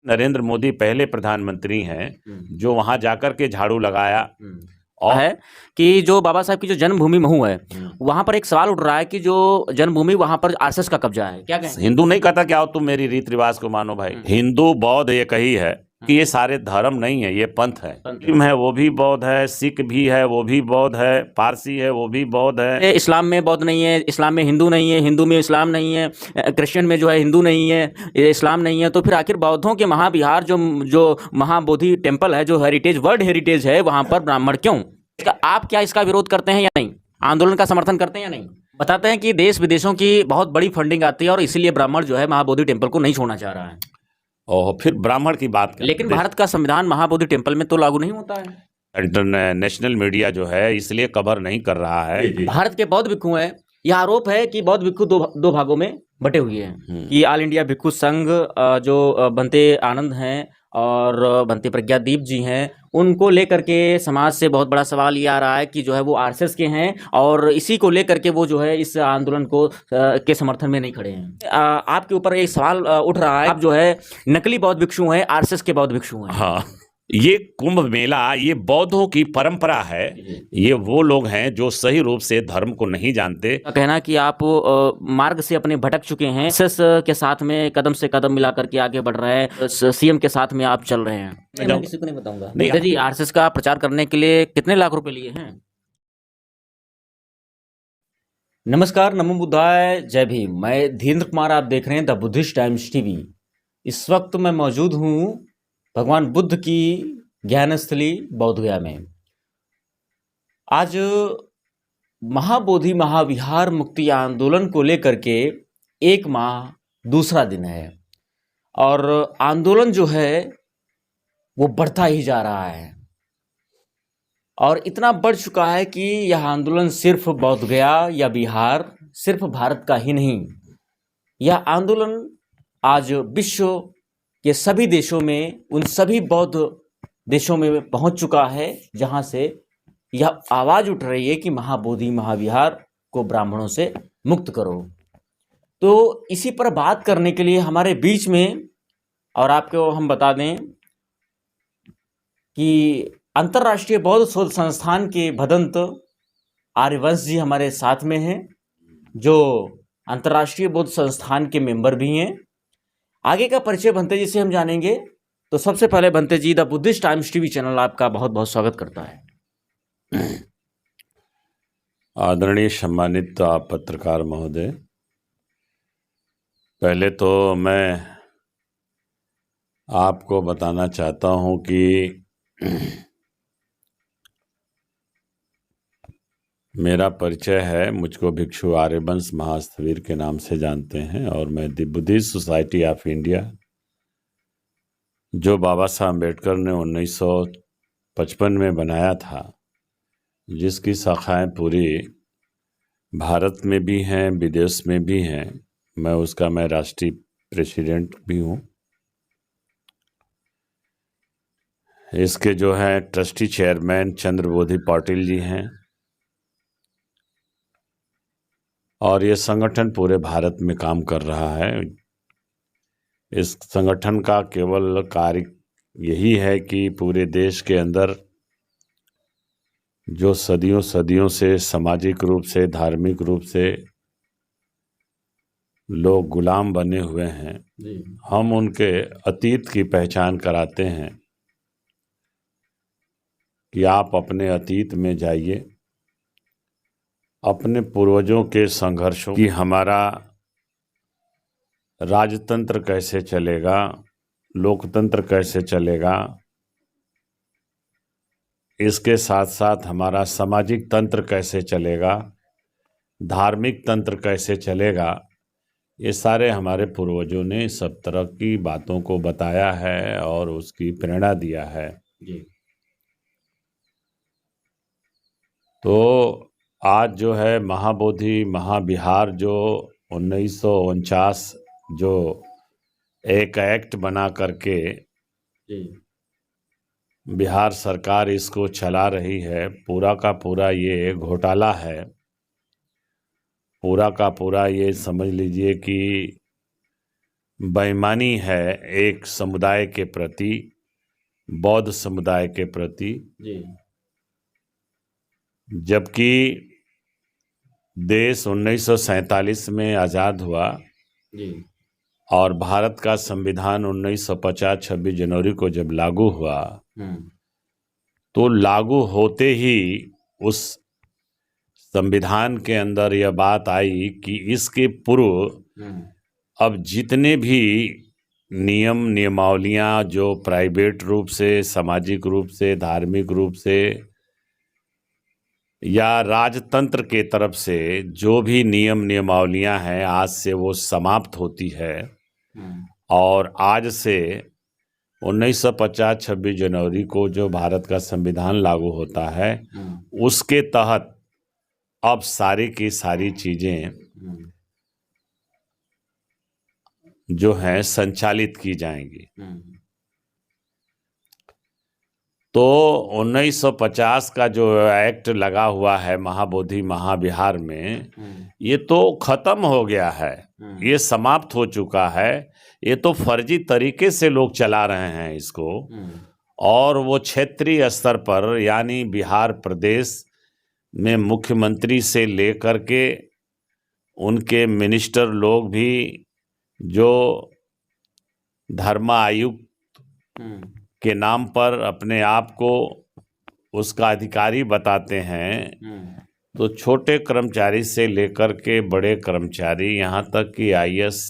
नरेंद्र मोदी पहले प्रधानमंत्री हैं जो वहां जाकर के झाड़ू लगाया। और है कि जो बाबा साहब की जो जन्मभूमि महू है, वहां पर एक सवाल उठ रहा है कि जो जन्मभूमि वहां पर आरएसएस का कब्जा है, क्या कहें? हिंदू नहीं कहता कि आओ तुम मेरी रीत रिवाज को मानो भाई। हिंदू बौद्ध एक ही है कि ये सारे धर्म नहीं है, ये पंथ है। मुस्लिम है वो भी बौद्ध है, सिख भी है वो भी बौद्ध है, पारसी है वो भी बौद्ध है। इस्लाम में बौद्ध नहीं है, इस्लाम में हिंदू नहीं है, हिंदू में इस्लाम नहीं है, क्रिश्चियन में जो है हिंदू नहीं है, ये इस्लाम नहीं है, तो फिर आखिर बौद्धों के महाविहार जो जो महाबोधि टेम्पल है, जो हेरिटेज वर्ल्ड हेरिटेज है, वहां पर ब्राह्मण क्यों? आप क्या इसका विरोध करते हैं या नहीं? आंदोलन का समर्थन करते हैं या नहीं? बताते हैं कि देश विदेशों की बहुत बड़ी फंडिंग आती है और इसीलिए ब्राह्मण जो है महाबोधि टेम्पल को नहीं छोड़ना चाह रहा है। और फिर ब्राह्मण की बात करें, लेकिन भारत का संविधान महाबोधि टेम्पल में तो लागू नहीं होता है। इंटरनेशनल मीडिया जो है इसलिए कवर नहीं कर रहा है। भारत के बौद्ध भिक्षु हैं, यह आरोप है कि बौद्ध भिक्षु दो भागों में बटे हुए हैं कि ऑल इंडिया भिक्षु संघ जो बनते आनंद हैं और बनते प्रज्ञादीप जी हैं, उनको लेकर के समाज से बहुत बड़ा सवाल ये आ रहा है कि जो है वो आरएसएस के हैं और इसी को लेकर के वो जो है इस आंदोलन को के समर्थन में नहीं खड़े हैं। आपके ऊपर एक सवाल उठ रहा है, आप जो है नकली बौद्ध भिक्षु हैं, आरएसएस के बौद्ध भिक्षु हैं। हाँ, ये कुंभ मेला ये बौद्धों की परंपरा है। ये वो लोग हैं जो सही रूप से धर्म को नहीं जानते। कहना कि आप मार्ग से अपने भटक चुके हैं, एसएस के साथ में कदम से कदम मिला करके आगे बढ़ रहे हैं, सीएम के साथ में आप चल रहे हैं। मैं किसी को नहीं बताऊंगा। नहीं जी, आरएसएस का प्रचार करने के लिए कितने लाख रुपए लिए हैं? नमस्कार, नमो बुद्धाय, जय भीम। मैं धीरेन्द्र कुमार, आप देख रहे हैं द बुद्धिस्ट टाइम्स टीवी। इस वक्त मैं मौजूद हूँ भगवान बुद्ध की ज्ञानस्थली बोधगया में। आज महाबोधि महाविहार मुक्ति आंदोलन को लेकर के 1 माह दूसरा दिन है और आंदोलन जो है वो बढ़ता ही जा रहा है और इतना बढ़ चुका है कि यह आंदोलन सिर्फ बोधगया या बिहार, सिर्फ भारत का ही नहीं, यह आंदोलन आज विश्व के सभी देशों में, उन सभी बौद्ध देशों में पहुंच चुका है जहां से यह आवाज़ उठ रही है कि महाबोधि महाविहार को ब्राह्मणों से मुक्त करो। तो इसी पर बात करने के लिए हमारे बीच में, और आपको हम बता दें कि अंतर्राष्ट्रीय बौद्ध शोध संस्थान के भदंत आर्यवंश जी हमारे साथ में हैं, जो अंतर्राष्ट्रीय बौद्ध संस्थान के मेंबर भी हैं। आगे का परिचय भंते जी से हम जानेंगे। तो सबसे पहले Bhante ji, the Buddhist Times TV channel आपका बहुत बहुत स्वागत करता है। आदरणीय सम्मानित आप पत्रकार महोदय, पहले तो मैं आपको बताना चाहता हूं कि मेरा परिचय है, मुझको भिक्षु आर्यवंश महास्थवीर के नाम से जानते हैं और मैं the Buddhist society of India, जो बाबा साहब अम्बेडकर ने 1955 में बनाया था, जिसकी शाखाएं पूरी भारत में भी हैं, विदेश में भी हैं, मैं राष्ट्रीय प्रेसिडेंट भी हूँ। इसके जो है ट्रस्टी चेयरमैन चंद्रबोधि पाटिल जी हैं और ये संगठन पूरे भारत में काम कर रहा है। इस संगठन का केवल कार्य यही है कि पूरे देश के अंदर जो सदियों से सामाजिक रूप से, धार्मिक रूप से लोग गुलाम बने हुए हैं, हम उनके अतीत की पहचान कराते हैं कि आप अपने अतीत में जाइए, अपने पूर्वजों के संघर्षों की, हमारा राजतंत्र कैसे चलेगा, लोकतंत्र कैसे चलेगा, इसके साथ साथ हमारा सामाजिक तंत्र कैसे चलेगा, धार्मिक तंत्र कैसे चलेगा, ये सारे हमारे पूर्वजों ने सब तरह की बातों को बताया है और उसकी प्रेरणा दिया है। तो आज जो है महाबोधि महाविहार जो 1949 जो एक एक्ट बना करके बिहार सरकार इसको चला रही है, पूरा का पूरा ये घोटाला है। पूरा का पूरा ये समझ लीजिए कि बेईमानी है एक समुदाय के प्रति, बौद्ध समुदाय के प्रति, जी जबकि देश 1947 में आज़ाद हुआ जी और भारत का संविधान 1950 26 जनवरी को जब लागू हुआ तो लागू होते ही उस संविधान के अंदर यह बात आई कि इसके पूर्व अब जितने भी नियम नियमावलियां जो प्राइवेट रूप से, सामाजिक रूप से, धार्मिक रूप से या राजतंत्र के तरफ से जो भी नियम नियमावलियां हैं, आज से वो समाप्त होती है और आज से 1950 26 जनवरी को जो भारत का संविधान लागू होता है उसके तहत अब सारी की सारी चीज़ें जो हैं संचालित की जाएंगी। तो 1950 का जो एक्ट लगा हुआ है महाबोधि महाविहार में, ये तो खत्म हो गया है, ये समाप्त हो चुका है। ये तो फर्जी तरीके से लोग चला रहे हैं इसको, और वो क्षेत्रीय स्तर पर यानी बिहार प्रदेश में मुख्यमंत्री से लेकर के उनके मिनिस्टर लोग भी जो धर्मायुक्त के नाम पर अपने आप को उसका अधिकारी बताते हैं, तो छोटे कर्मचारी से लेकर के बड़े कर्मचारी, यहाँ तक कि आईएएस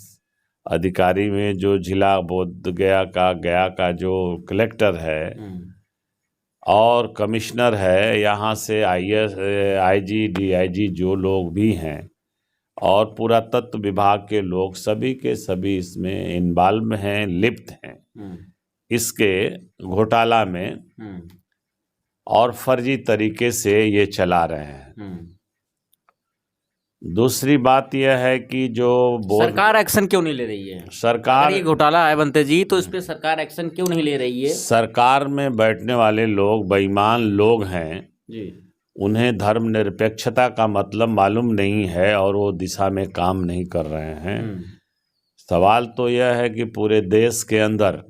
अधिकारी में जो जिला बोध गया का जो कलेक्टर है और कमिश्नर है, यहाँ से आईएएस आईजी डीआईजी जो लोग भी हैं और पुरातत्व विभाग के लोग, सभी के सभी इसमें इन्वॉल्व हैं, लिप्त हैं इसके घोटाला में और फर्जी तरीके से ये चला रहे हैं। दूसरी बात यह है कि जो सरकार एक्शन क्यों नहीं ले रही है? सरकार, अगर ये घोटाला है बनते जी, तो इस पे सरकार एक्शन क्यों नहीं ले रही है? सरकार में बैठने वाले लोग बेईमान लोग हैं जी, उन्हें धर्मनिरपेक्षता का मतलब मालूम नहीं है और वो दिशा में काम नहीं कर रहे हैं। सवाल तो यह है कि पूरे देश के अंदर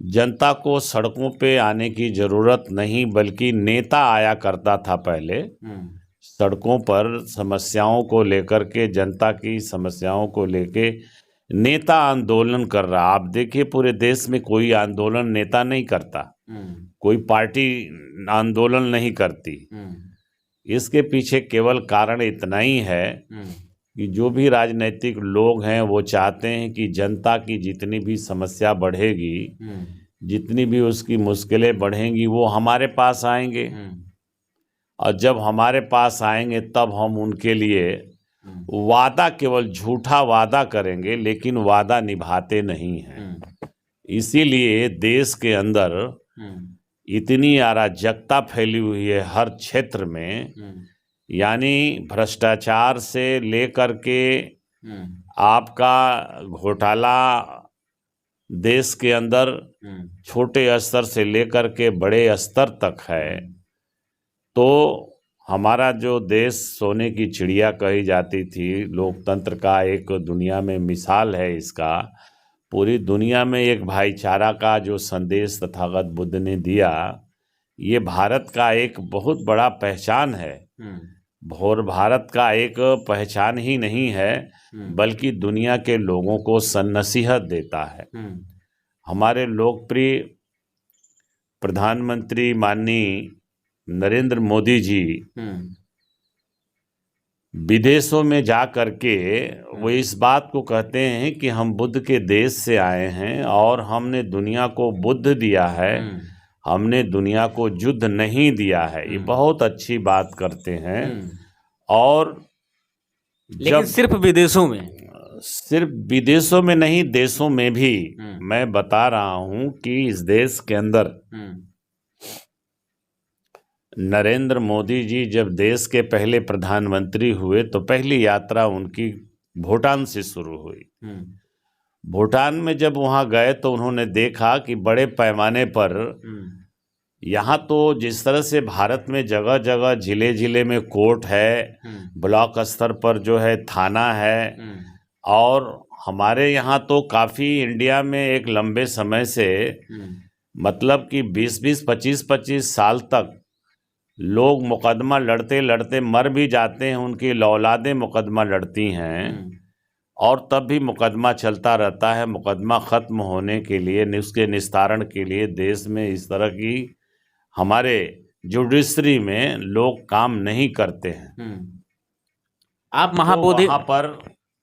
जनता को सड़कों पे आने की जरूरत नहीं, बल्कि नेता आया करता था पहले सड़कों पर समस्याओं को लेकर के, जनता की समस्याओं को लेके नेता आंदोलन कर रहा। आप देखिए पूरे देश में कोई आंदोलन नेता नहीं करता, कोई पार्टी आंदोलन नहीं करती। इसके पीछे केवल कारण इतना ही है कि जो भी राजनीतिक लोग हैं वो चाहते हैं कि जनता की जितनी भी समस्या बढ़ेगी, जितनी भी उसकी मुश्किलें बढ़ेंगी, वो हमारे पास आएंगे और जब हमारे पास आएंगे तब हम उनके लिए वादा, केवल झूठा वादा करेंगे लेकिन वादा निभाते नहीं हैं। इसीलिए देश के अंदर इतनी अराजकता फैली हुई है हर क्षेत्र में, यानी भ्रष्टाचार से लेकर के आपका घोटाला देश के अंदर छोटे स्तर से लेकर के बड़े स्तर तक है। तो हमारा जो देश सोने की चिड़िया कही जाती थी, लोकतंत्र का एक दुनिया में मिसाल है इसका, पूरी दुनिया में एक भाईचारा का जो संदेश तथागत बुद्ध ने दिया, ये भारत का एक बहुत बड़ा पहचान है। और भारत का एक पहचान ही नहीं है बल्कि दुनिया के लोगों को नसीहत देता है। हमारे लोकप्रिय प्रधानमंत्री माननीय नरेंद्र मोदी जी विदेशों में जा करके वो इस बात को कहते हैं कि हम बुद्ध के देश से आए हैं और हमने दुनिया को बुद्ध दिया है, हमने दुनिया को युद्ध नहीं दिया है। ये बहुत अच्छी बात करते हैं। और लेकिन सिर्फ विदेशों में, सिर्फ विदेशों में नहीं, देशों में भी मैं बता रहा हूं कि इस देश के अंदर नरेंद्र मोदी जी जब देश के पहले प्रधानमंत्री हुए तो पहली यात्रा उनकी भूटान से शुरू हुई। भूटान में जब वहाँ गए तो उन्होंने देखा कि बड़े पैमाने पर यहाँ तो जिस तरह से भारत में जगह जगह जिले जिले में कोर्ट है, ब्लॉक स्तर पर जो है थाना है, और हमारे यहाँ तो काफ़ी इंडिया में एक लंबे समय से मतलब कि 20-20, 25-25 साल तक लोग मुकदमा लड़ते लड़ते मर भी जाते हैं, उनकी औलादें मुकदमा लड़ती हैं और तब भी मुकदमा चलता रहता है। मुकदमा ख़त्म होने के लिए, उसके निस्तारण के लिए देश में इस तरह की हमारे जुडिशरी में लोग काम नहीं करते हैं। आप तो महाबोधि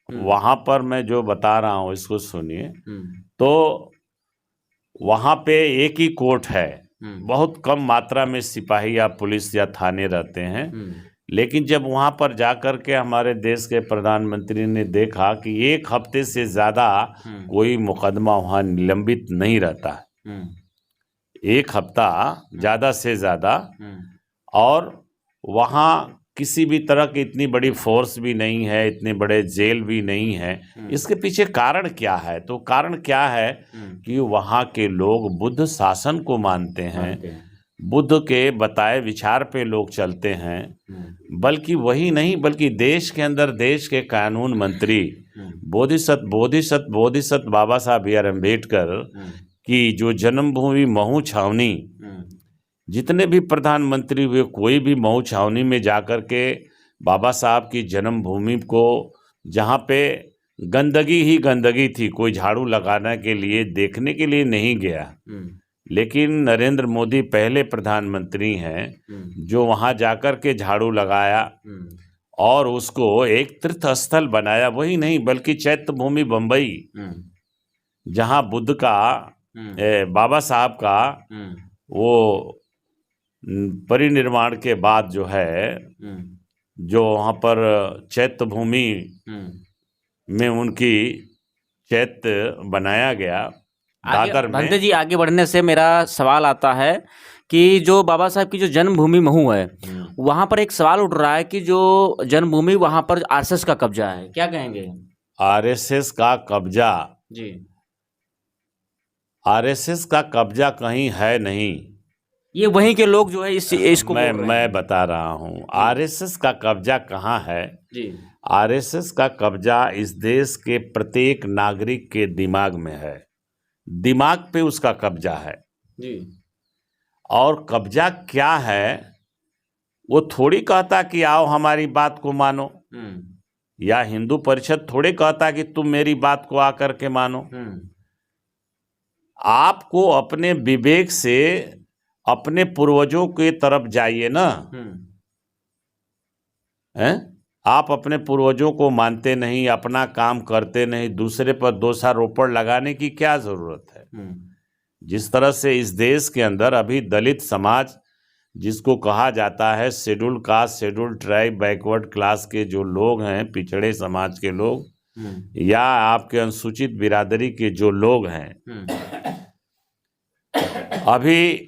वहाँ पर मैं जो बता रहा हूँ इसको सुनिए। तो वहाँ पे एक ही कोर्ट है, बहुत कम मात्रा में सिपाही या पुलिस या थाने रहते हैं। लेकिन जब वहाँ पर जाकर के हमारे देश के प्रधानमंत्री ने देखा कि एक हफ्ते से ज़्यादा कोई मुकदमा वहाँ निलंबित नहीं रहता है, एक हफ्ता ज़्यादा से ज़्यादा, और वहाँ किसी भी तरह की इतनी बड़ी फोर्स भी नहीं है, इतने बड़े जेल भी नहीं है। इसके पीछे कारण क्या है? तो कारण क्या है कि वहाँ के लोग बुद्ध शासन को मानते हैं, बुद्ध के बताए विचार पे लोग चलते हैं। बल्कि वही नहीं, बल्कि देश के अंदर देश के कानून मंत्री बोधिसत्व बाबा साहब बी आर अम्बेडकर की जो जन्मभूमि महू छावनी, जितने भी प्रधानमंत्री हुए कोई भी महू छावनी में जाकर के बाबा साहब की जन्मभूमि को, जहाँ पे गंदगी ही गंदगी थी, कोई झाड़ू लगाने के लिए देखने के लिए नहीं गया। लेकिन नरेंद्र मोदी पहले प्रधानमंत्री हैं जो वहाँ जाकर के झाड़ू लगाया और उसको एक तीर्थ स्थल बनाया। वही नहीं बल्कि चैत्य भूमि बम्बई, जहाँ बुद्ध का बाबा साहब का वो परिनिर्वाण के बाद जो है, जो वहाँ पर चैत्य भूमि में उनकी चैत्य बनाया गया दादर में। भंते जी, आगे बढ़ने से मेरा सवाल आता है कि जो बाबा साहब की जो जन्मभूमि महू है, वहाँ पर एक सवाल उठ रहा है कि जो जन्मभूमि वहाँ पर आरएसएस का कब्जा है, क्या कहेंगे? आरएसएस का कब्जा जी, आरएसएस का कब्जा कहीं है नहीं, ये वहीं के लोग जो है इसको मैं बता रहा हूँ आरएसएस का कब्जा कहाँ है जी। आरएसएस का कब्जा इस देश के प्रत्येक नागरिक के दिमाग में है, दिमाग पे उसका कब्जा है जी। और कब्जा क्या है, वो थोड़ी कहता कि आओ हमारी बात को मानो, या हिंदू परिषद थोड़ी कहता कि तुम मेरी बात को आकर के मानो। आपको अपने विवेक से अपने पूर्वजों के तरफ जाइए ना। हैं? आप अपने पूर्वजों को मानते नहीं, अपना काम करते नहीं, दूसरे पर दोषारोपण लगाने की क्या जरूरत है? जिस तरह से इस देश के अंदर अभी दलित समाज, जिसको कहा जाता है schedule caste, schedule tribe, backward class के जो लोग हैं, पिछड़े समाज के लोग, या आपके अनुसूचित बिरादरी के जो लोग हैं, अभी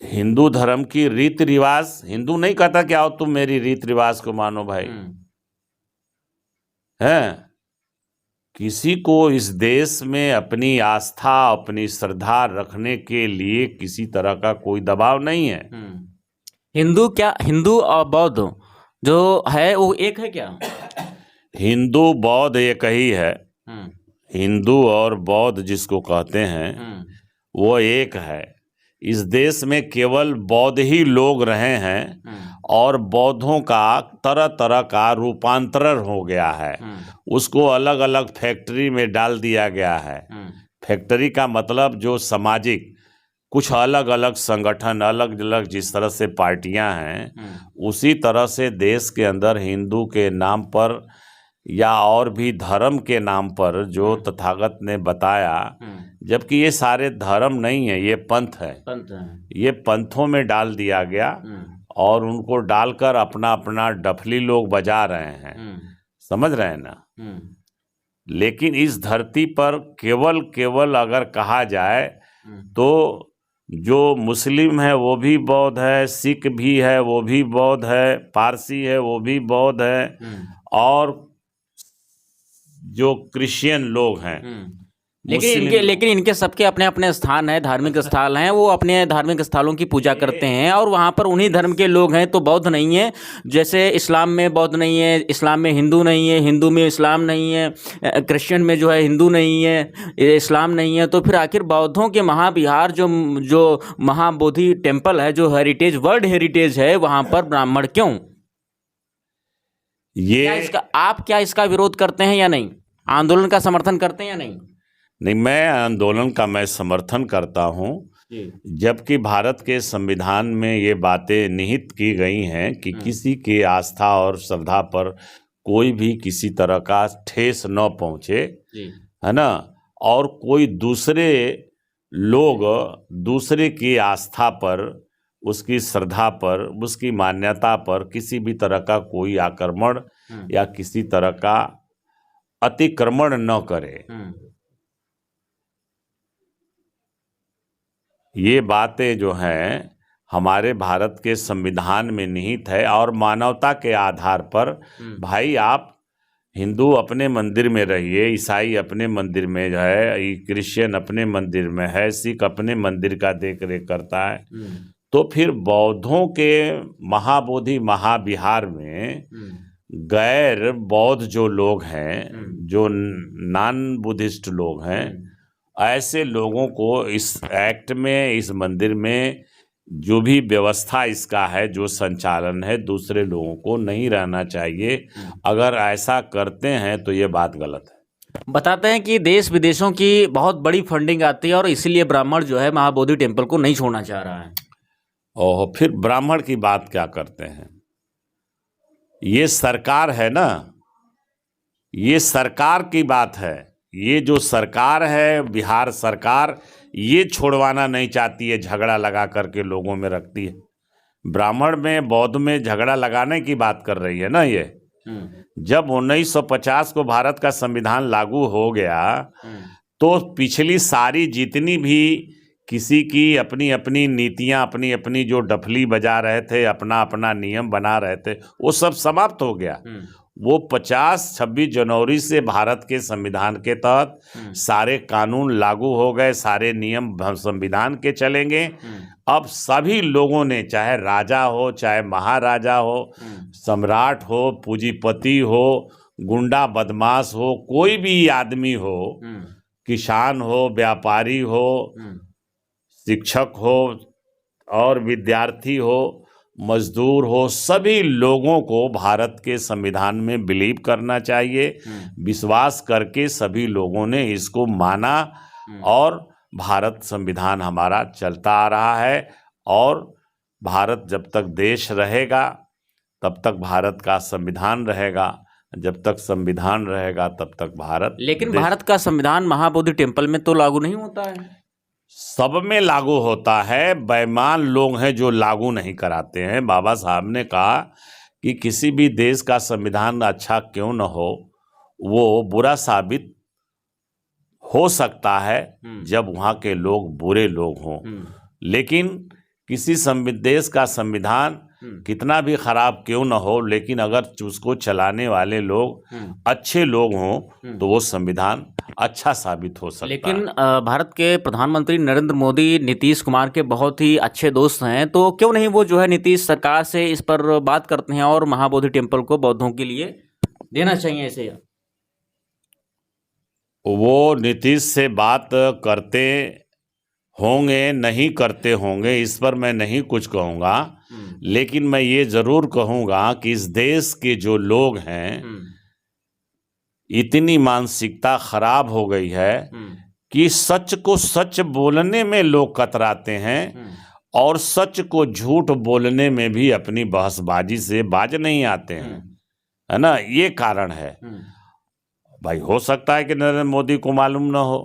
हिंदू धर्म की रीति रिवाज, हिंदू नहीं कहता कि आओ तुम मेरी रीति रिवाज को मानो भाई, हैं? किसी को इस देश में अपनी आस्था, अपनी श्रद्धा रखने के लिए किसी तरह का कोई दबाव नहीं है। हिंदू और बौद्ध जो है वो एक है क्या? हिंदू बौद्ध एक ही है। हिंदू और बौद्ध जिसको कहते हैं वो एक है। इस देश में केवल बौद्ध ही लोग रहे हैं और बौद्धों का तरह तरह का रूपांतरण हो गया है। उसको अलग अलग फैक्ट्री में डाल दिया गया है। फैक्ट्री का मतलब जो सामाजिक कुछ अलग अलग संगठन, अलग अलग जिस तरह से पार्टियां हैं, उसी तरह से देश के अंदर हिंदू के नाम पर या और भी धर्म के नाम पर जो तथागत ने बताया, जबकि ये सारे धर्म नहीं है, ये पंथ है। ये पंथों में डाल दिया गया और उनको डालकर अपना अपना डफली लोग बजा रहे हैं, समझ रहे हैं ना। लेकिन इस धरती पर केवल अगर कहा जाए तो जो मुस्लिम है वो भी बौद्ध है, सिख भी है वो भी बौद्ध है, पारसी है वो भी बौद्ध है, और जो क्रिश्चियन लोग हैं लेकिन इनके सबके अपने अपने स्थान है, धार्मिक स्थल हैं, वो अपने धार्मिक स्थलों की पूजा करते हैं और वहाँ पर उन्हीं धर्म के लोग हैं। तो बौद्ध नहीं है, जैसे इस्लाम में बौद्ध नहीं है, इस्लाम में हिंदू नहीं है, हिंदू में इस्लाम नहीं है, क्रिश्चियन में जो है हिंदू नहीं है, इस्लाम नहीं है। तो फिर आखिर बौद्धों के महाविहार जो महाबोधि टेम्पल है, जो हेरिटेज, वर्ल्ड हेरिटेज है, वहाँ पर ब्राह्मण क्यों? क्या इसका विरोध करते हैं या नहीं? आंदोलन का समर्थन करते हैं या नहीं? नहीं, मैं आंदोलन का मैं समर्थन करता हूँ, जबकि भारत के संविधान में ये बातें निहित की गई हैं कि किसी के आस्था और श्रद्धा पर कोई भी किसी तरह का ठेस न पहुँचे, है ना। और कोई दूसरे लोग दूसरे की आस्था पर, उसकी श्रद्धा पर, उसकी मान्यता पर किसी भी तरह का कोई आक्रमण या किसी तरह का अतिक्रमण न करे। ये बातें जो हैं हमारे भारत के संविधान में निहित है और मानवता के आधार पर भाई आप हिंदू अपने मंदिर में रहिए, ईसाई अपने मंदिर में है, क्रिश्चियन अपने मंदिर में है, सिख अपने मंदिर का देख रेख करता है। तो फिर बौद्धों के महाबोधि महाविहार में गैर बौद्ध जो लोग हैं, जो नॉन बुद्धिस्ट लोग हैं, ऐसे लोगों को इस एक्ट में, इस मंदिर में जो भी व्यवस्था इसका है, जो संचालन है, दूसरे लोगों को नहीं रहना चाहिए। अगर ऐसा करते हैं तो ये बात गलत है। बताते हैं कि देश विदेशों की बहुत बड़ी फंडिंग आती है और इसीलिए ब्राह्मण जो है महाबोधि टेम्पल को नहीं छोड़ना चाह रहा है। और फिर ब्राह्मण की बात क्या करते हैं? ये सरकार है ना, ये सरकार की बात है। ये जो सरकार है, बिहार सरकार, ये छोड़वाना नहीं चाहती है, झगड़ा लगा करके लोगों में रखती है। ब्राह्मण में, बौद्ध में झगड़ा लगाने की बात कर रही है ना ये। जब 1950 को भारत का संविधान लागू हो गया तो पिछली सारी जितनी भी किसी की अपनी अपनी नीतियां, अपनी अपनी जो डफली बजा रहे थे, अपना अपना नियम बना रहे थे, वो सब समाप्त हो गया। वो 26 जनवरी से भारत के संविधान के तहत सारे कानून लागू हो गए, सारे नियम संविधान के चलेंगे। अब सभी लोगों ने, चाहे राजा हो, चाहे महाराजा हो, सम्राट हो, पूंजीपति हो, गुंडा बदमाश हो, कोई भी आदमी हो, किसान हो, व्यापारी हो, शिक्षक हो और विद्यार्थी हो, मजदूर हो, सभी लोगों को भारत के संविधान में बिलीव करना चाहिए। विश्वास करके सभी लोगों ने इसको माना और भारत संविधान हमारा चलता आ रहा है। और भारत जब तक देश रहेगा तब तक भारत का संविधान रहेगा, जब तक संविधान रहेगा तब तक भारत। लेकिन भारत का संविधान महाबोधि टेम्पल में तो लागू नहीं होता है। सब में लागू होता है, बेईमान लोग हैं जो लागू नहीं कराते हैं। बाबा साहब ने कहा कि किसी भी देश का संविधान अच्छा क्यों न हो, वो बुरा साबित हो सकता है जब वहाँ के लोग बुरे लोग हों। लेकिन किसी देश का संविधान कितना भी खराब क्यों न हो, लेकिन अगर उसको चलाने वाले लोग अच्छे लोग हों तो वो संविधान अच्छा साबित हो सकता है। लेकिन भारत के प्रधानमंत्री नरेंद्र मोदी नीतीश कुमार के बहुत ही अच्छे दोस्त हैं, तो क्यों नहीं वो जो है नीतीश सरकार से इस पर बात करते हैं और महाबोधि टेम्पल को बौद्धों के लिए देना चाहिए ऐसे? वो नीतीश से बात करते होंगे, नहीं करते होंगे, इस पर मैं नहीं कुछ कहूँगा। लेकिन मैं ये ज़रूर कहूँगा कि इस देश के जो लोग हैं, इतनी मानसिकता खराब हो गई है कि सच को सच बोलने में लोग कतराते हैं और सच को झूठ बोलने में भी अपनी बहसबाजी से बाज नहीं आते हैं, है ना। ये कारण है भाई। हो सकता है कि नरेंद्र मोदी को मालूम ना हो,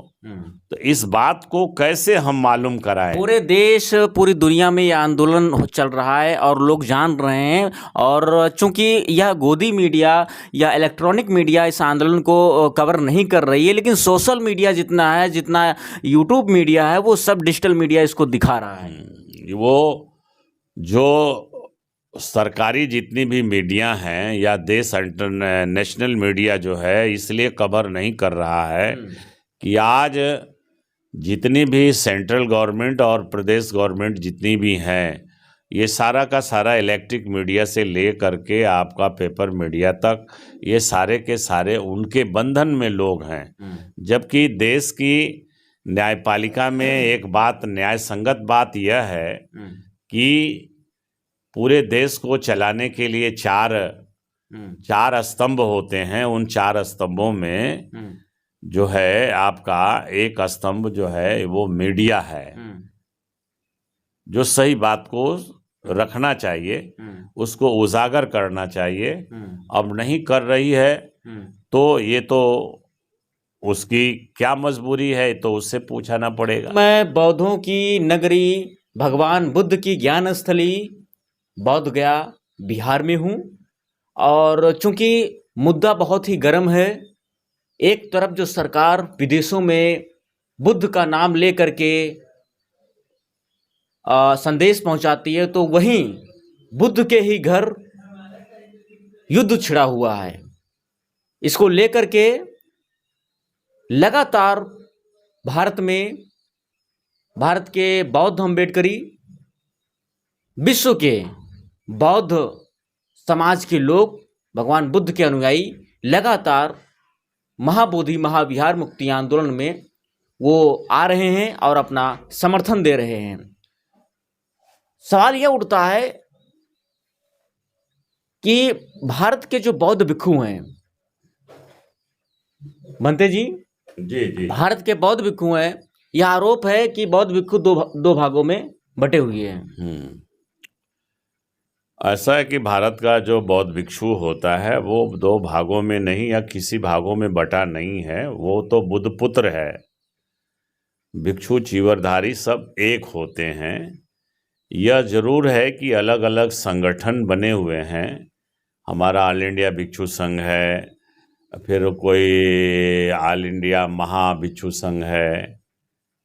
तो इस बात को कैसे हम मालूम कराएं? पूरे देश, पूरी दुनिया में यह आंदोलन चल रहा है और लोग जान रहे हैं। और चूंकि यह गोदी मीडिया या इलेक्ट्रॉनिक मीडिया इस आंदोलन को कवर नहीं कर रही है, लेकिन सोशल मीडिया जितना है, जितना यूट्यूब मीडिया है, वो सब डिजिटल मीडिया इसको दिखा रहा है। वो जो सरकारी जितनी भी मीडिया हैं या देश इंटरनेशनल मीडिया जो है, इसलिए कवर नहीं कर रहा है कि आज जितनी भी सेंट्रल गवर्नमेंट और प्रदेश गवर्नमेंट जितनी भी हैं, ये सारा का सारा इलेक्ट्रिक मीडिया से ले करके आपका पेपर मीडिया तक, ये सारे के सारे उनके बंधन में लोग हैं। जबकि देश की न्यायपालिका में एक बात, न्याय संगत बात यह है कि पूरे देश को चलाने के लिए चार स्तंभ होते हैं। उन 4 स्तंभों में जो है आपका एक स्तंभ जो है वो मीडिया है, जो सही बात को रखना चाहिए, उसको उजागर करना चाहिए। अब नहीं कर रही है तो ये तो उसकी क्या मजबूरी है, तो उससे पूछना पड़ेगा। मैं बौद्धों की नगरी, भगवान बुद्ध की ज्ञान स्थली बौद्ध गया बिहार में हूँ। और चूंकि मुद्दा बहुत ही गर्म है, एक तरफ जो सरकार विदेशों में बुद्ध का नाम ले करके संदेश पहुंचाती है, तो वहीं बुद्ध के ही घर युद्ध छिड़ा हुआ है। इसको लेकर के लगातार भारत के बौद्ध अम्बेडकरी, विश्व के बौद्ध समाज के लोग, भगवान बुद्ध के अनुयायी लगातार महाबोधि महाविहार मुक्ति आंदोलन में वो आ रहे हैं और अपना समर्थन दे रहे हैं। सवाल यह उठता है कि भारत के जो बौद्ध भिक्षु हैं, बनते जी, भारत के बौद्ध भिक्षु हैं, यह आरोप है कि बौद्ध भिक्षु दो भागों में बटे हुए हैं। ऐसा है कि भारत का जो बौद्ध भिक्षु होता है वो 2 भागों में नहीं या किसी भागों में बटा नहीं है, वो तो बुद्ध पुत्र है। भिक्षु चीवरधारी सब एक होते हैं। यह जरूर है कि अलग अलग संगठन बने हुए हैं। हमारा ऑल इंडिया भिक्षु संघ है, फिर कोई ऑल इंडिया महा भिक्षु संघ है,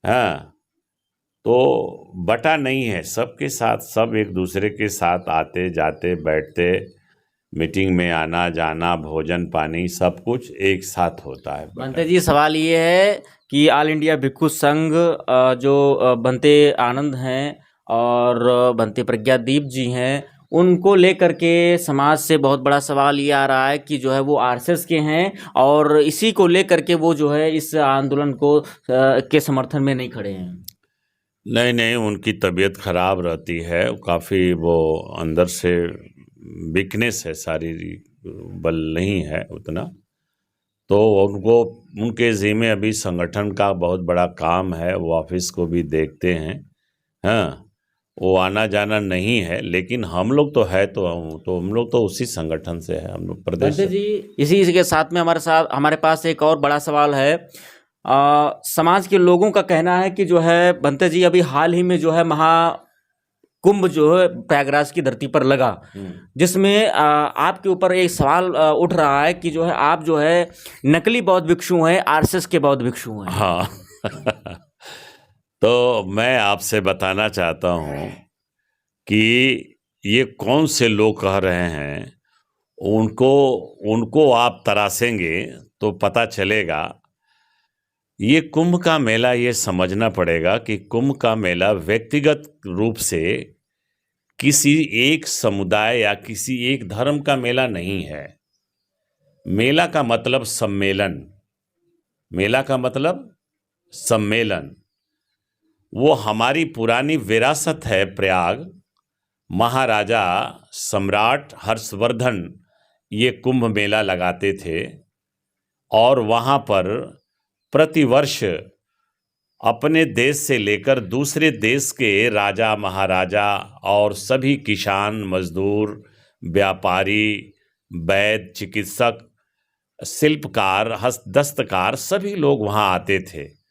हाँ, तो बटा नहीं है। सबके साथ, सब एक दूसरे के साथ आते जाते बैठते, मीटिंग में आना जाना, भोजन पानी सब कुछ एक साथ होता है। बनते जी, सवाल ये है कि ऑल इंडिया भिक्षु संघ जो बनते आनंद हैं और बनते प्रज्ञादीप जी हैं, उनको लेकर के समाज से बहुत बड़ा सवाल ये आ रहा है कि जो है वो आरएसएस के हैं और इसी को लेकर के वो जो है इस आंदोलन को के समर्थन में नहीं खड़े हैं। नहीं, उनकी तबीयत खराब रहती है, काफ़ी वो अंदर से वीकनेस है, शारीरिक बल नहीं है उतना, तो उनको उनके ज़िम्मे अभी संगठन का बहुत बड़ा काम है। वो ऑफिस को भी देखते हैं, हाँ, वो आना जाना नहीं है। लेकिन हम लोग तो है, तो हम लोग तो उसी संगठन से है, हम लोग प्रदेश जी। इसी के साथ में हमारे पास एक और बड़ा सवाल है। समाज के लोगों का कहना है कि जो है बनते जी, अभी हाल ही में जो है महाकुंभ जो है प्रयागराज की धरती पर लगा, जिसमें आपके ऊपर एक सवाल उठ रहा है कि जो है आप जो है नकली बौद्ध भिक्षु हैं, आरएसएस के बौद्ध भिक्षु हैं। हाँ तो मैं आपसे बताना चाहता हूँ कि ये कौन से लोग कह रहे हैं, उनको आप तरासेंगे तो पता चलेगा। ये कुंभ का मेला, ये समझना पड़ेगा कि कुंभ का मेला व्यक्तिगत रूप से किसी एक समुदाय या किसी एक धर्म का मेला नहीं है। मेला का मतलब सम्मेलन, मेला का मतलब सम्मेलन। वो हमारी पुरानी विरासत है। प्रयाग महाराजा सम्राट हर्षवर्धन ये कुंभ मेला लगाते थे और वहाँ पर प्रतिवर्ष अपने देश से लेकर दूसरे देश के राजा महाराजा और सभी किसान, मजदूर, व्यापारी, वैद्य, चिकित्सक, शिल्पकार, दस्तकार सभी लोग वहाँ आते थे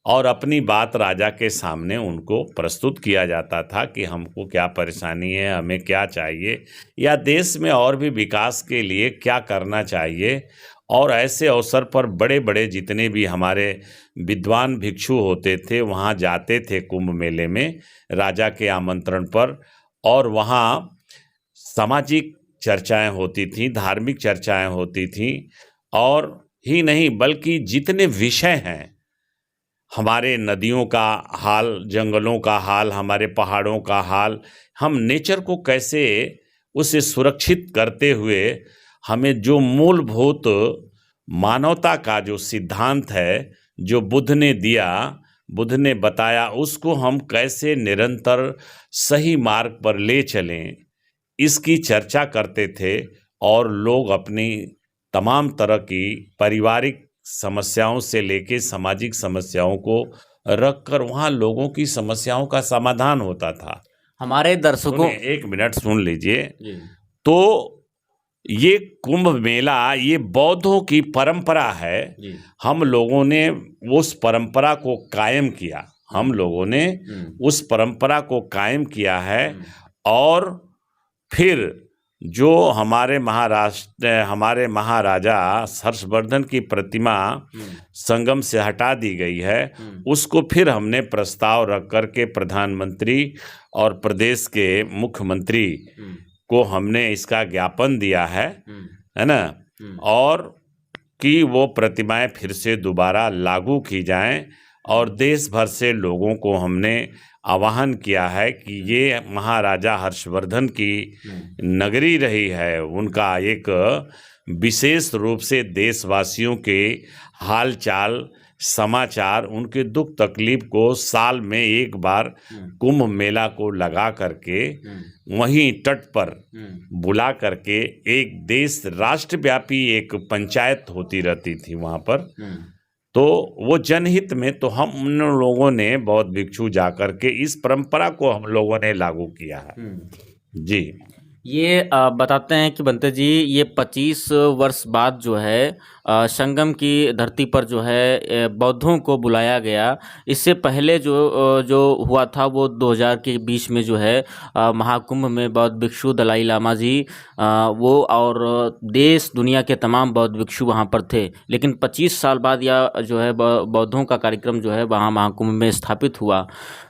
और अपनी बात राजा के सामने उनको प्रस्तुत किया जाता था कि हमको क्या परेशानी है, हमें क्या चाहिए, या देश में और भी विकास के लिए क्या करना चाहिए। और ऐसे अवसर पर बड़े बड़े जितने भी हमारे विद्वान भिक्षु होते थे वहाँ जाते थे कुंभ मेले में राजा के आमंत्रण पर, और वहाँ सामाजिक चर्चाएं होती थीं, धार्मिक चर्चाएं होती थीं, और ही नहीं बल्कि जितने विषय हैं हमारे नदियों का हाल, जंगलों का हाल, हमारे पहाड़ों का हाल, हम नेचर को कैसे उसे सुरक्षित करते हुए हमें जो मूलभूत मानवता का जो सिद्धांत है, जो बुद्ध ने दिया, बुद्ध ने बताया, उसको हम कैसे निरंतर सही मार्ग पर ले चलें, इसकी चर्चा करते थे। और लोग अपनी तमाम तरह की पारिवारिक समस्याओं से लेके सामाजिक समस्याओं को रखकर वहाँ लोगों की समस्याओं का समाधान होता था। हमारे दर्शकों सुनिए, एक मिनट सुन लीजिए। जी तो ये कुंभ मेला ये बौद्धों की परंपरा है। जी हम लोगों ने उस परंपरा को कायम किया, हम लोगों ने उस परंपरा को कायम किया है। और फिर जो हमारे महाराजा हर्षवर्धन की प्रतिमा संगम से हटा दी गई है, उसको फिर हमने प्रस्ताव रख कर के प्रधानमंत्री और प्रदेश के मुख्यमंत्री को हमने इसका ज्ञापन दिया है ना, और कि वो प्रतिमाएं फिर से दोबारा लागू की जाएं। और देश भर से लोगों को हमने आह्वान किया है कि ये महाराजा हर्षवर्धन की नगरी रही है, उनका एक विशेष रूप से देशवासियों के हालचाल, समाचार, उनके दुख तकलीफ को साल में एक बार कुंभ मेला को लगा करके वहीं तट पर बुला करके एक देश राष्ट्रव्यापी एक पंचायत होती रहती थी वहाँ पर। तो वो जनहित में तो हम उन लोगों ने बौद्ध भिक्षु जाकर के इस परंपरा को हम लोगों ने लागू किया है। जी, ये बताते हैं कि बंते जी ये 25 वर्ष बाद जो है संगम की धरती पर जो है बौद्धों को बुलाया गया। इससे पहले जो हुआ था वो 2000 के बीच में जो है महाकुंभ में बौद्ध भिक्षु दलाई लामा जी वो और देश दुनिया के तमाम बौद्ध भिक्षु वहाँ पर थे। लेकिन 25 साल बाद या जो है बौद्धों का कार्यक्रम जो है वहाँ महाकुंभ में स्थापित हुआ।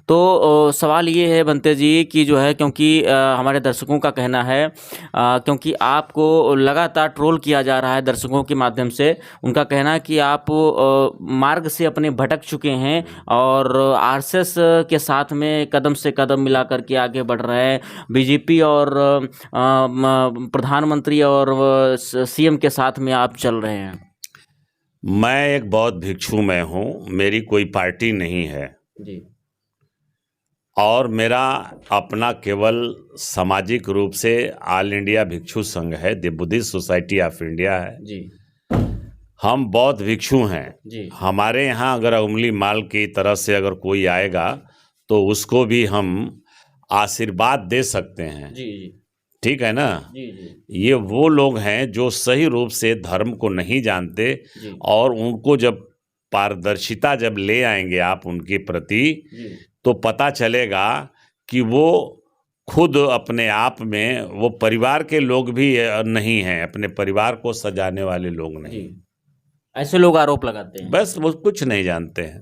तो सवाल ये है बंते जी कि जो है क्योंकि हमारे दर्शकों का कहना है क्योंकि आपको लगातार ट्रोल किया जा रहा है दर्शकों के माध्यम से, उनका कहना है कि आप मार्ग से अपने भटक चुके हैं और आरएसएस के साथ में कदम से कदम मिला करके आगे बढ़ रहे हैं। बीजेपी और प्रधानमंत्री और सीएम के साथ में आप चल रहे हैं। मैं एक बौद्ध भिक्षु में हूँ, मेरी कोई पार्टी नहीं है जी, और मेरा अपना केवल सामाजिक रूप से ऑल इंडिया भिक्षु संघ है, the Buddhist society of India है जी, हम बौद्ध भिक्षु हैं जी, हमारे यहाँ अगर उंगली माल की तरह से अगर कोई आएगा तो उसको भी हम आशीर्वाद दे सकते हैं। जी, जी, ठीक है ना। जी, जी, ये वो लोग हैं जो सही रूप से धर्म को नहीं जानते, जी, और उनको जब पारदर्शिता जब ले आएंगे आप उनके प्रति, जी, तो पता चलेगा कि वो खुद अपने आप में वो परिवार के लोग भी नहीं हैं, अपने परिवार को सजाने वाले लोग नहीं। जी। ऐसे लोग आरोप लगाते हैं। बस वो कुछ नहीं जानते हैं।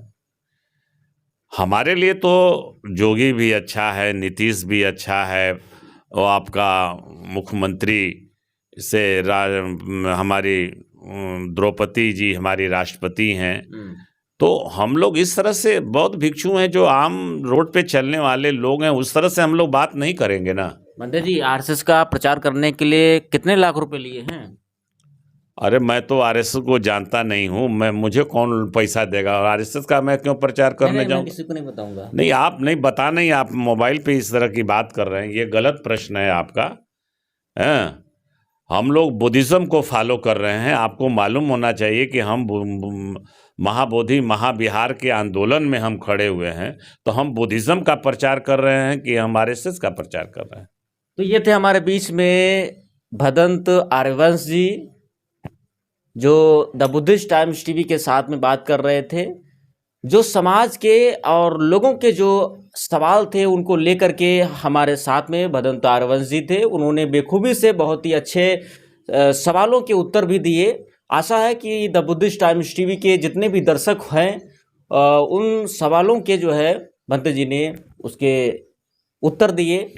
हमारे लिए तो जोगी भी अच्छा है, नीतीश भी अच्छा है, और आपका मुख्यमंत्री से हमारी द्रौपदी जी हमारी राष्ट्रपति हैं। तो हम लोग इस तरह से बौद्ध भिक्षु हैं जो आम रोड पे चलने वाले लोग हैं, उस तरह से हम लोग बात नहीं करेंगे ना। बंदे जी आरएसएस का प्रचार करने के लिए कितने लाख रुपए लिए हैं? अरे मैं तो आरएसएस को जानता नहीं हूँ, मुझे कौन पैसा देगा, और आरएसएस का मैं क्यों प्रचार करने जाऊँ? किसी को नहीं बताऊंगा। नहीं, आप नहीं बता, नहीं आप मोबाइल पे इस तरह की बात कर रहे हैं, ये गलत प्रश्न है आपका। हैं, हम लोग बुद्धिज़्म को फॉलो कर रहे हैं। आपको मालूम होना चाहिए कि हम महाबोधि महाविहार के आंदोलन में हम खड़े हुए हैं, तो हम बुद्धिज़्म का प्रचार कर रहे हैं कि हम आरएसएस का प्रचार कर रहे हैं? तो ये थे हमारे बीच में भदंत आर्यवंश जी, जो द बुद्धिस्ट टाइम्स टीवी के साथ में बात कर रहे थे, जो समाज के और लोगों के जो सवाल थे उनको लेकर के हमारे साथ में भदंत आर्यवंश जी थे। उन्होंने बेखूबी से बहुत ही अच्छे सवालों के उत्तर भी दिए। आशा है कि द बुद्धिस्ट टाइम्स टीवी के जितने भी दर्शक हैं उन सवालों के जो है भदंत जी ने उसके उत्तर दिए।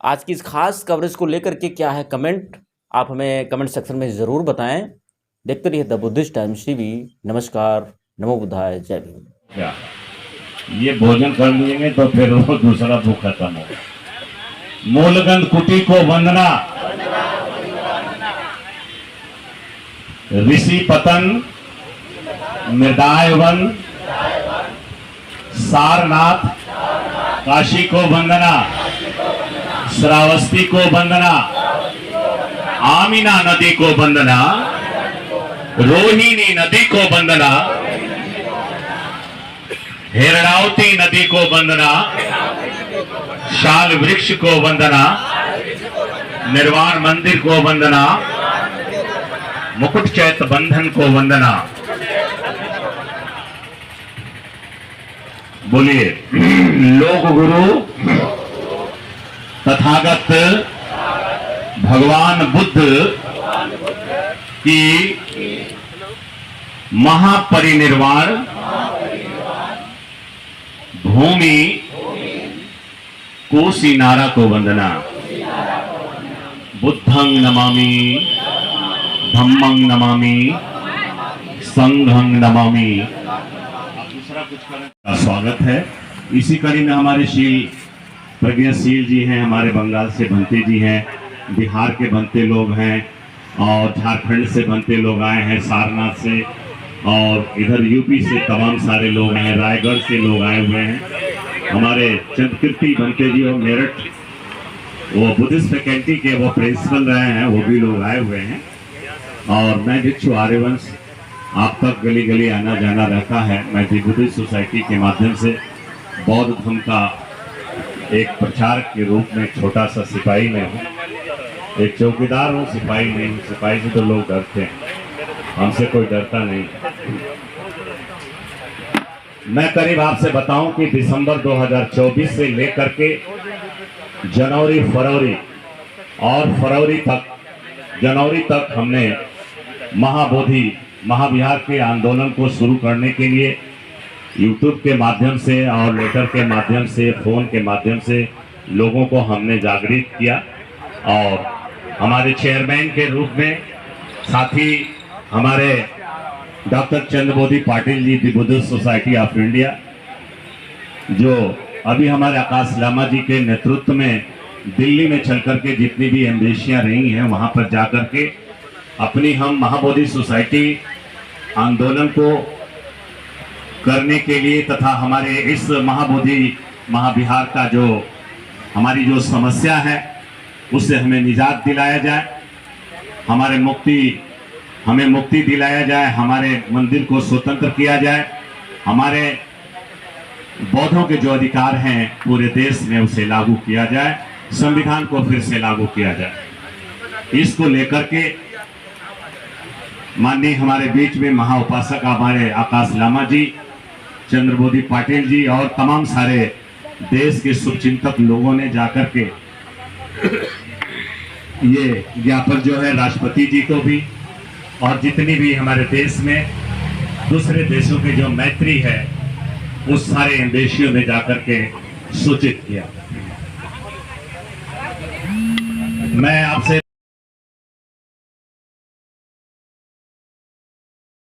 आज की इस खास कवरेज को लेकर के क्या है कमेंट, आप हमें कमेंट सेक्शन में ज़रूर बताएं। देखते रहिए द बुद्धिस्ट टाइम्स टीवी। नमस्कार, नमो बुद्धाय, जय भीम। क्या ये भोजन कर लेंगे तो फिर वो दूसरा भूख खत्म हो। मूलगंध कुटी को वंदना, ऋषि पतन मृदायवन, सारनाथ काशी को वंदना, श्रावस्ती को वंदना, आमिना नदी को वंदना, रोहिणी नदी को वंदना, हिरणावती नदी को वंदना, शाल वृक्ष को वंदना, निर्वाण मंदिर को वंदना, मुकुट चैत बंधन को वंदना। बोलिए लोक गुरु तथागत भगवान बुद्ध की महापरिनिर्वाण भूमि कोसीनारा को वंदना। बुद्धं नमामि, धम्मं नमामि, संघं नमामि। दूसरा कुछ करने का स्वागत है। इसी कड़ी में हमारे शील प्रज्ञाशील जी हैं, हमारे बंगाल से भंते जी हैं, बिहार के भंते लोग हैं और झारखंड से भंते लोग आए हैं, सारनाथ से, और इधर यूपी से तमाम सारे लोग हैं, रायगढ़ से लोग आए हुए हैं। हमारे चंद्रकीर्ति भंते जी और मेरठ वो बुद्धिस्ट फैकल्टी के वो प्रिंसिपल रहे हैं, वो भी लोग आए हुए हैं। और मैं भिक्षु आर्यवंश, आप तक गली गली आना जाना रहता है। मैं दी बुद्धिस्ट सोसाइटी के माध्यम से बौद्ध धर्म का एक प्रचारक के रूप में छोटा सा सिपाही में हूँ। एक चौकीदार हूँ, सिपाही नहीं हूँ। सिपाही से तो लोग डरते हैं, हमसे कोई डरता नहीं। मैं करीब आपसे बताऊं कि दिसंबर 2024 से लेकर के जनवरी फरवरी और जनवरी तक हमने महाबोधि महाविहार के आंदोलन को शुरू करने के लिए यूट्यूब के माध्यम से और लेटर के माध्यम से, फोन के माध्यम से लोगों को हमने जागृत किया। और हमारे चेयरमैन के रूप में साथी हमारे doctor Chandrabodhi Patil ji, the Buddhist society of India, जो अभी हमारे आकाश लामा जी के नेतृत्व में दिल्ली में चल करके जितनी भी एम्बेसियां रही हैं वहां पर जाकर के अपनी हम महाबोधि सोसाइटी आंदोलन को करने के लिए तथा हमारे इस महाबोधि महाविहार का जो हमारी जो समस्या है उससे हमें निजात दिलाया जाए, हमें मुक्ति दिलाया जाए, हमारे मंदिर को स्वतंत्र किया जाए, हमारे बौद्धों के जो अधिकार हैं पूरे देश में उसे लागू किया जाए, संविधान को फिर से लागू किया जाए। इसको लेकर के माननीय हमारे बीच में महाउपासक हमारे आकाश लामा जी, चंद्रबोधी पाटिल जी और तमाम सारे देश के शुभचिंतक लोगों ने जाकर के ये ज्ञापन जो है राष्ट्रपति जी को भी और जितनी भी हमारे देश में दूसरे देशों के जो मैत्री है उस सारे एम्बेसियों में जाकर के सूचित किया। मैं आपसे